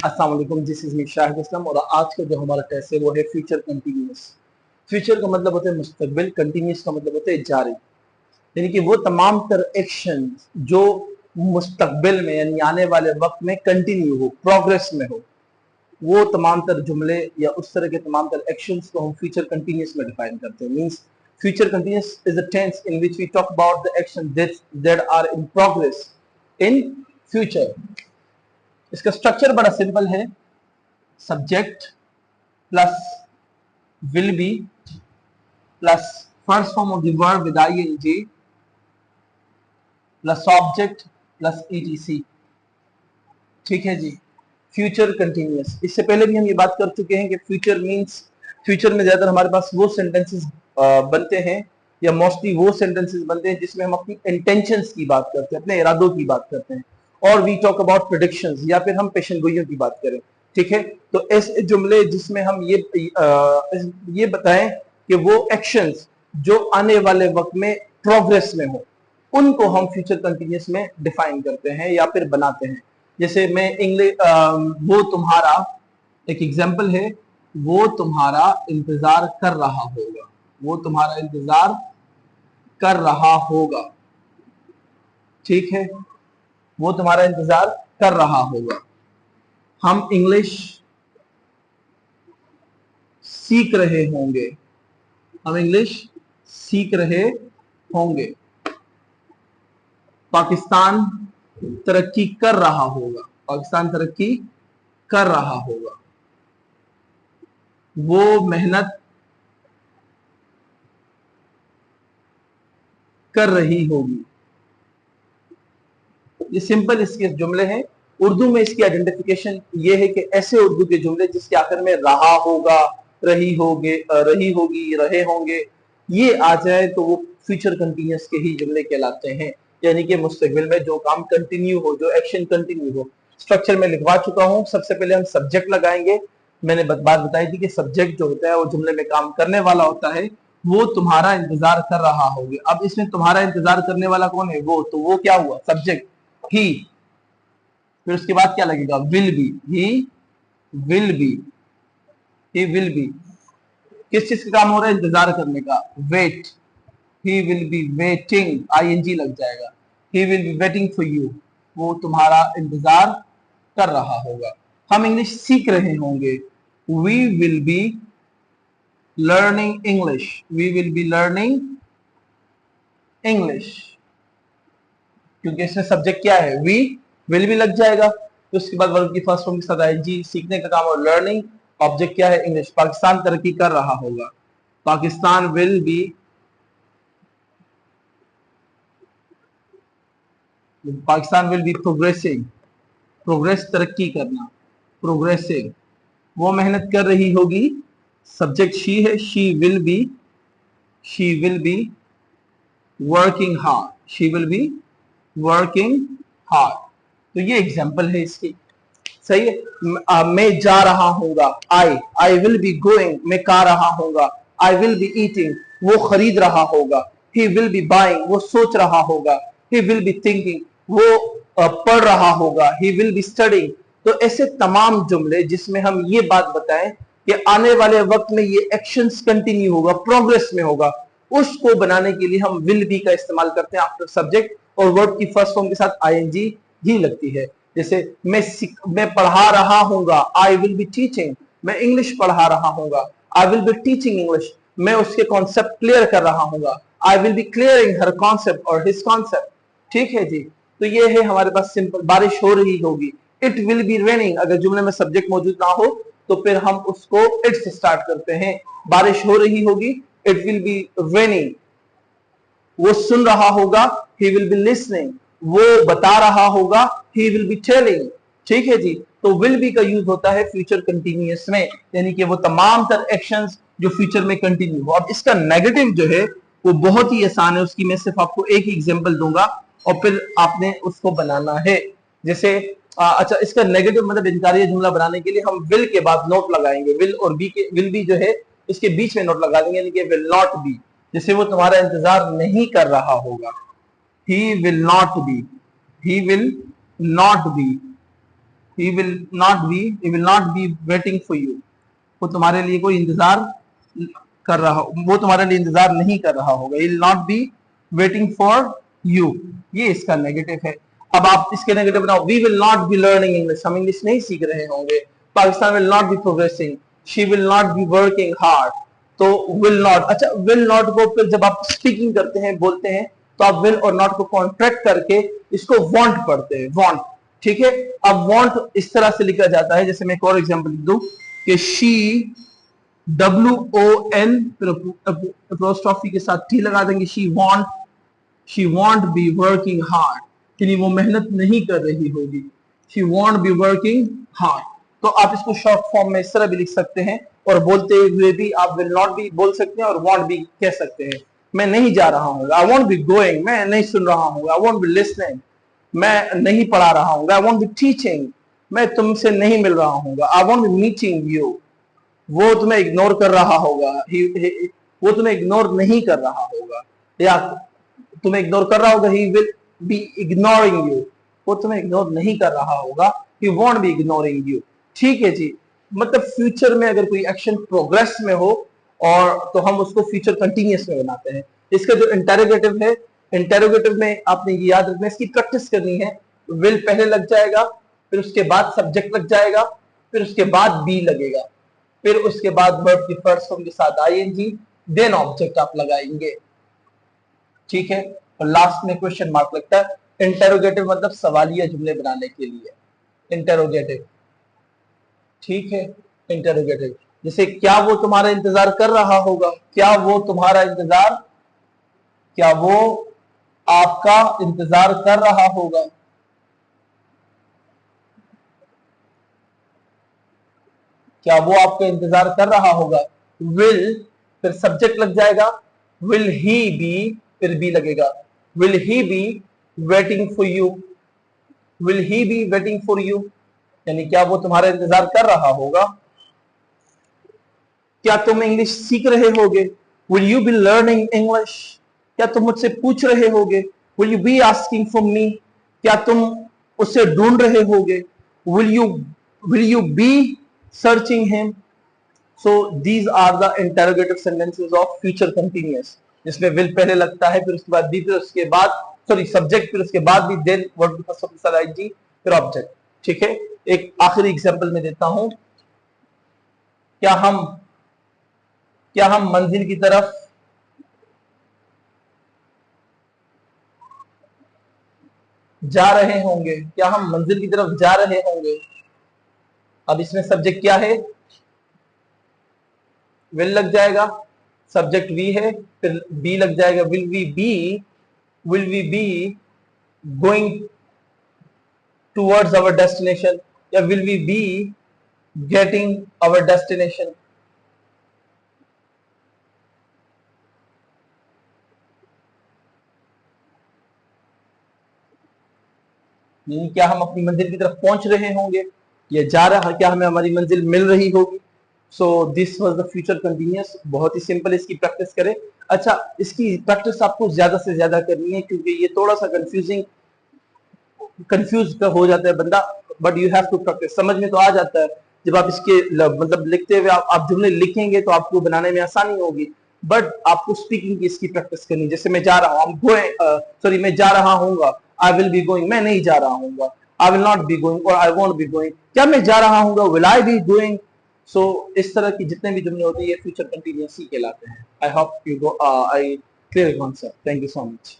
अस्सलाम वालेकुम, this is me Shahid इस्लाम और आज का जो हमारा टेस्ट है वो है फ्यूचर कंटिन्यूअस। फ्यूचर का मतलब होता है मुस्तकबिल, कंटिन्यूअस का मतलब होता है जारी, यानी कि वो तमाम तर एक्शन जो मुस्तकबिल में यानी आने वाले वक्त में कंटिन्यू हो, प्रोग्रेस में हो, वो तमाम तर जुमले या उस तरह के तमाम तर एक्शंस को हम फ्यूचर कंटिन्यूअस में डिफाइन करते हैं। Means future continuous is the tense in which we talk about the action that are in progress in future. इसका स्ट्रक्चर बड़ा सिंपल है, subject plus will be plus first form of the verb with ING plus object plus ETC. ठीक है जी, future continuous. इससे पहले भी हम ये बात कर चुके हैं कि फ्यूचर मींस, फ्यूचर में ज्यादातर हमारे पास वो सेंटेंसेस बनते हैं या मोस्टली वो सेंटेंसेस बनते हैं जिसमें हम अपनी इंटेंशंस की बात करते हैं, अपने इरादों की बात करते हैं, और वी टॉक अबाउट प्रेडिक्शंस या फिर हम पेशेनगोइयों की बात करें। ठीक है, तो ऐसे जुमले जिसमें हम ये बताएं कि वो एक्शंस जो आने वाले वक्त में प्रोग्रेस में हो, उनको हम फ्यूचर कंटिन्यूअस में डिफाइन करते हैं या फिर बनाते हैं। जैसे मैं इंग्लिश, वो तुम्हारा एक एग्जाम्पल है, वो तुम्हारा इंतजार कर रहा होगा, वो तुम्हारा इंतजार कर रहा होगा। ठीक है, वो तुम्हारा इंतजार कर रहा होगा। हम इंग्लिश सीख रहे होंगे, हम इंग्लिश सीख रहे होंगे। पाकिस्तान तरक्की कर रहा होगा, पाकिस्तान तरक्की कर रहा होगा। वो मेहनत कर रही होगी। ये सिंपल इसके जुमले हैं। उर्दू में इसकी आइडेंटिफिकेशन ये है कि ऐसे उर्दू के जुमले जिसके आखिर में रहा होगा, रही होगी, रहे होंगे, ये आ जाए तो वो फ्यूचर कंटिन्यूअस के ही जुमले कहलाते हैं, यानी कि मुस्तकबिल में जो काम कंटिन्यू हो, जो एक्शन कंटिन्यू हो। स्ट्रक्चर में लिखवा चुका हूं। सबसे पहले हम सब्जेक्ट लगाएंगे। मैंने बात बताई थी कि सब्जेक्ट जो होता है वो जुमले में काम करने वाला होता है। वो तुम्हारा इंतजार कर रहा होगा। अब इसमें तुम्हारा इंतजार करने वाला कौन है? वो, तो वो क्या हुआ? सब्जेक्ट ही। फिर उसके बाद क्या लगेगा? Will be, he will B, he will B. किस चीज का काम हो रहा है? इंतजार करने का। Wait, he will be waiting, ING लग जाएगा। He will be waiting for you, वो तुम्हारा इंतजार कर रहा होगा। हम इंग्लिश सीख रहे होंगे। We will be learning English, we will be learning English, क्योंकि इसमें सब्जेक्ट क्या है? वी विल भी लग जाएगा। तो उसके बाद वर्ब की फर्स्ट फॉर्म के साथ आईएनजी, सीखने का काम और लर्निंग, ऑब्जेक्ट क्या है? इंग्लिश। पाकिस्तान तरक्की कर रहा होगा, Pakistan will be, Pakistan will be progressing, progress तरक्की करना, प्रोग्रेसिंग। वो मेहनत कर रही होगी, सब्जेक्ट शी है, she will be working hard, she will be working hard. तो ये एग्जाम्पल है इसकी। सही है। मैं जा रहा हूंगा, आई विल बी गोइंग, मैं खा रहा होगा। आई विल बी ईटिंग, वो खरीद रहा होगा। ही विल बी बाइंग, वो सोच रहा होगा। ही विल बी थिंकिंग, वो पढ़ रहा होगा। ही विल बी स्टडिंग। तो ऐसे तमाम जुमले जिसमें हम ये बात बताएं कि आने वाले वक्त में ये एक्शंस कंटिन्यू होगा, प्रोग्रेस में होगा, उसको बनाने के लिए हम विल बी का इस्तेमाल करते हैं आफ्टर सब्जेक्ट, और वर्ब की फर्स्ट फॉर्म के साथ आईएनजी ही लगती है। जैसे मैं पढ़ा रहा हूंगा, आई विल बी टीचिंग, मैं इंग्लिश पढ़ा रहा हूंगा। I will be teaching English, मैं उसके कॉन्सेप्ट क्लियर कर रहा हूंगा। I will be clearing her concept और हिज कॉन्सेप्ट। ठीक है जी, तो ये है हमारे पास सिंपल। बारिश हो रही होगी, इट विल बी रेनिंग। अगर जुमले में सब्जेक्ट मौजूद ना हो तो फिर हम उसको इट से स्टार्ट करते हैं। बारिश हो रही होगी, इट विल बी रेनिंग। वो सुन रहा होगा, ही विल बी लिसनिंग। वो बता रहा होगा, ही विल बी टेलिंग। ठीक है जी, तो विल बी का यूज होता है फ्यूचर कंटिन्यूअस में, यानी कि वो तमाम तर एक्शंस जो फ्यूचर में कंटिन्यू हो। अब इसका नेगेटिव जो है वो बहुत ही आसान है, उसकी मैं सिर्फ आपको एक ही एग्जांपल दूंगा और फिर आपने उसको बनाना है। जैसे अच्छा, इसका नेगेटिव मतलब इनकारी जुमला बनाने के लिए हम विल के बाद नोट लगाएंगे। विल और बी के, विल बी जो है इसके बीच में नोट लगा देंगे, यानी कि विल नॉट बी। जैसे वो तुम्हारा इंतजार नहीं कर रहा होगा, he will not be, he will not be, he will not be waiting for you, वो तुम्हारे लिए कोई इंतजार कर रहा, वो तुम्हारे लिए इंतजार नहीं कर रहा होगा, he will not be waiting for you, ये इसका नेगेटिव है। अब आप इसके नेगेटिव बनाओ, we will not be learning English, हम इंग्लिश नहीं सीख रहे होंगे। Pakistan will not be progressing, she will not be working hard, तो will not, अच्छा will not को फिर जब आप स्पीकिंग करते हैं, बोलते हैं, तो आप will और not को कॉन्ट्रैक्ट करके इसको want पढ़ते हैं, want, ठीक है। अब want इस तरह से लिखा जाता है, जैसे मैं एक और एग्जांपल लिख दूं कि she WON अपोस्ट्रोफी के साथ T लगा देंगे, she won't be working hard, यानी वो मेहनत नहीं कर रही होगी, she won't be working hard। तो आप इसको शॉर्ट फॉर्म में इस तरह भी लिख सकते हैं, और बोलते हुए भी आप will not be बोल सकते हैं और won't be कह सकते हैं। मैं नहीं जा रहा हूँ, I won't be going, मैं नहीं सुन रहा हूँ, I won't be listening, मैं नहीं पढ़ा रहा हूँ, I won't be teaching, मैं तुमसे नहीं मिल रहा हूँ, I won't be meeting you, वो तुम्हें इग्नोर कर रहा होगा, वो तुम्हें इग्नोर नहीं कर रहा होगा, या तुम्हें इग्नोर कर रहा होगा, he will be ignoring you, वो तुम्हें इग्नोर नहीं कर रहा होगा, he won't be ignoring you। ठीक है जी, मतलब फ्यूचर में अगर कोई एक्शन प्रोग्रेस में हो और तो हम उसको फ्यूचर कंटिन्यूअस में बनाते हैं। इसका जो इंटेरोगेटिव है, इंटेरोगेटिव में आपने ये याद रखना है, इसकी प्रैक्टिस करनी है। विल पहले लग जाएगा, फिर उसके बाद सब्जेक्ट लग जाएगा, फिर उसके बाद बी लगेगा, फिर उसके बाद वर्ब की फर्स्ट फॉर्म के साथ आईएनजी, देन ऑब्जेक्ट आप लगाएंगे, ठीक है। और लास्ट में क्वेश्चन मार्क लगता है। इंटेरोगेटिव मतलब सवालिया जुमले बनाने के लिए इंटेरोगेटिव, ठीक है। इंटेरोगेटिव जैसे क्या वो तुम्हारा इंतजार कर रहा होगा, क्या वो तुम्हारा इंतजार, क्या वो आपका इंतजार कर रहा होगा, क्या वो आपका इंतजार कर रहा होगा। विल फिर सब्जेक्ट लग जाएगा, विल ही बी फिर बी लगेगा, will he B waiting for you, will he B waiting for you, यानी क्या वो तुम्हारा इंतजार कर रहा होगा। क्या तुम इंग्लिश सीख रहे होगे, will you be learning English, क्या तुम मुझसे पूछ रहे होगे, will you be asking for me, क्या तुम उससे ढूंढ रहे होगे, will you be searching him. So these are the interrogative sentences of future continuous, जिसमें विल पहले लगता है, फिर उसके बाद बी, फिर उसके बाद सॉरी सब्जेक्ट, फिर उसके बाद भी, देन वर्ब की फर्स्ट फॉर्म आईएनजी, फिर ऑब्जेक्ट, ठीक है। एक आखिरी एग्जांपल में देता हूं, क्या हम मंजिल की तरफ जा रहे होंगे, क्या हम मंजिल की तरफ जा रहे होंगे। अब इसमें सब्जेक्ट क्या है, विल लग जाएगा, सब्जेक्ट वी है, फिर बी लग जाएगा, will we be going towards our destination, या will we be getting our destination. क्या हम अपनी मंजिल की तरफ पहुंच रहे होंगे, या जा रहा, क्या हमें हमारी मंजिल मिल रही होगी। So this was the future continuous, बहुत ही सिंपल, इसकी प्रैक्टिस करें। अच्छा, इसकी प्रैक्टिस आपको ज्यादा से ज्यादा करनी है, क्योंकि ये थोड़ा सा कंफ्यूज हो जाता है बंदा, but you have to practise, समझ में तो आ जाता है। जब आप इसके मतलब लिखते हुए आप जुमले लिखेंगे तो आपको बनाने में आसानी होगी, बट आपको स्पीकिंग की इसकी प्रैक्टिस करनी। जैसे मैं जा रहा हूँ, मैं जा रहा हूँ, आई विल बी गोइंग, मैं नहीं जा रहा हूँ, I will not be going और आई वोंट बी गोइंग, क्या मैं जा रहा हूँ, विल आई बी गोइंग। सो इस तरह की जितने भी जुमले होते हैं ये फ्यूचर कंटिन्यूअस कहलाते हैं। I hope you go I clear concept. Thank you so much.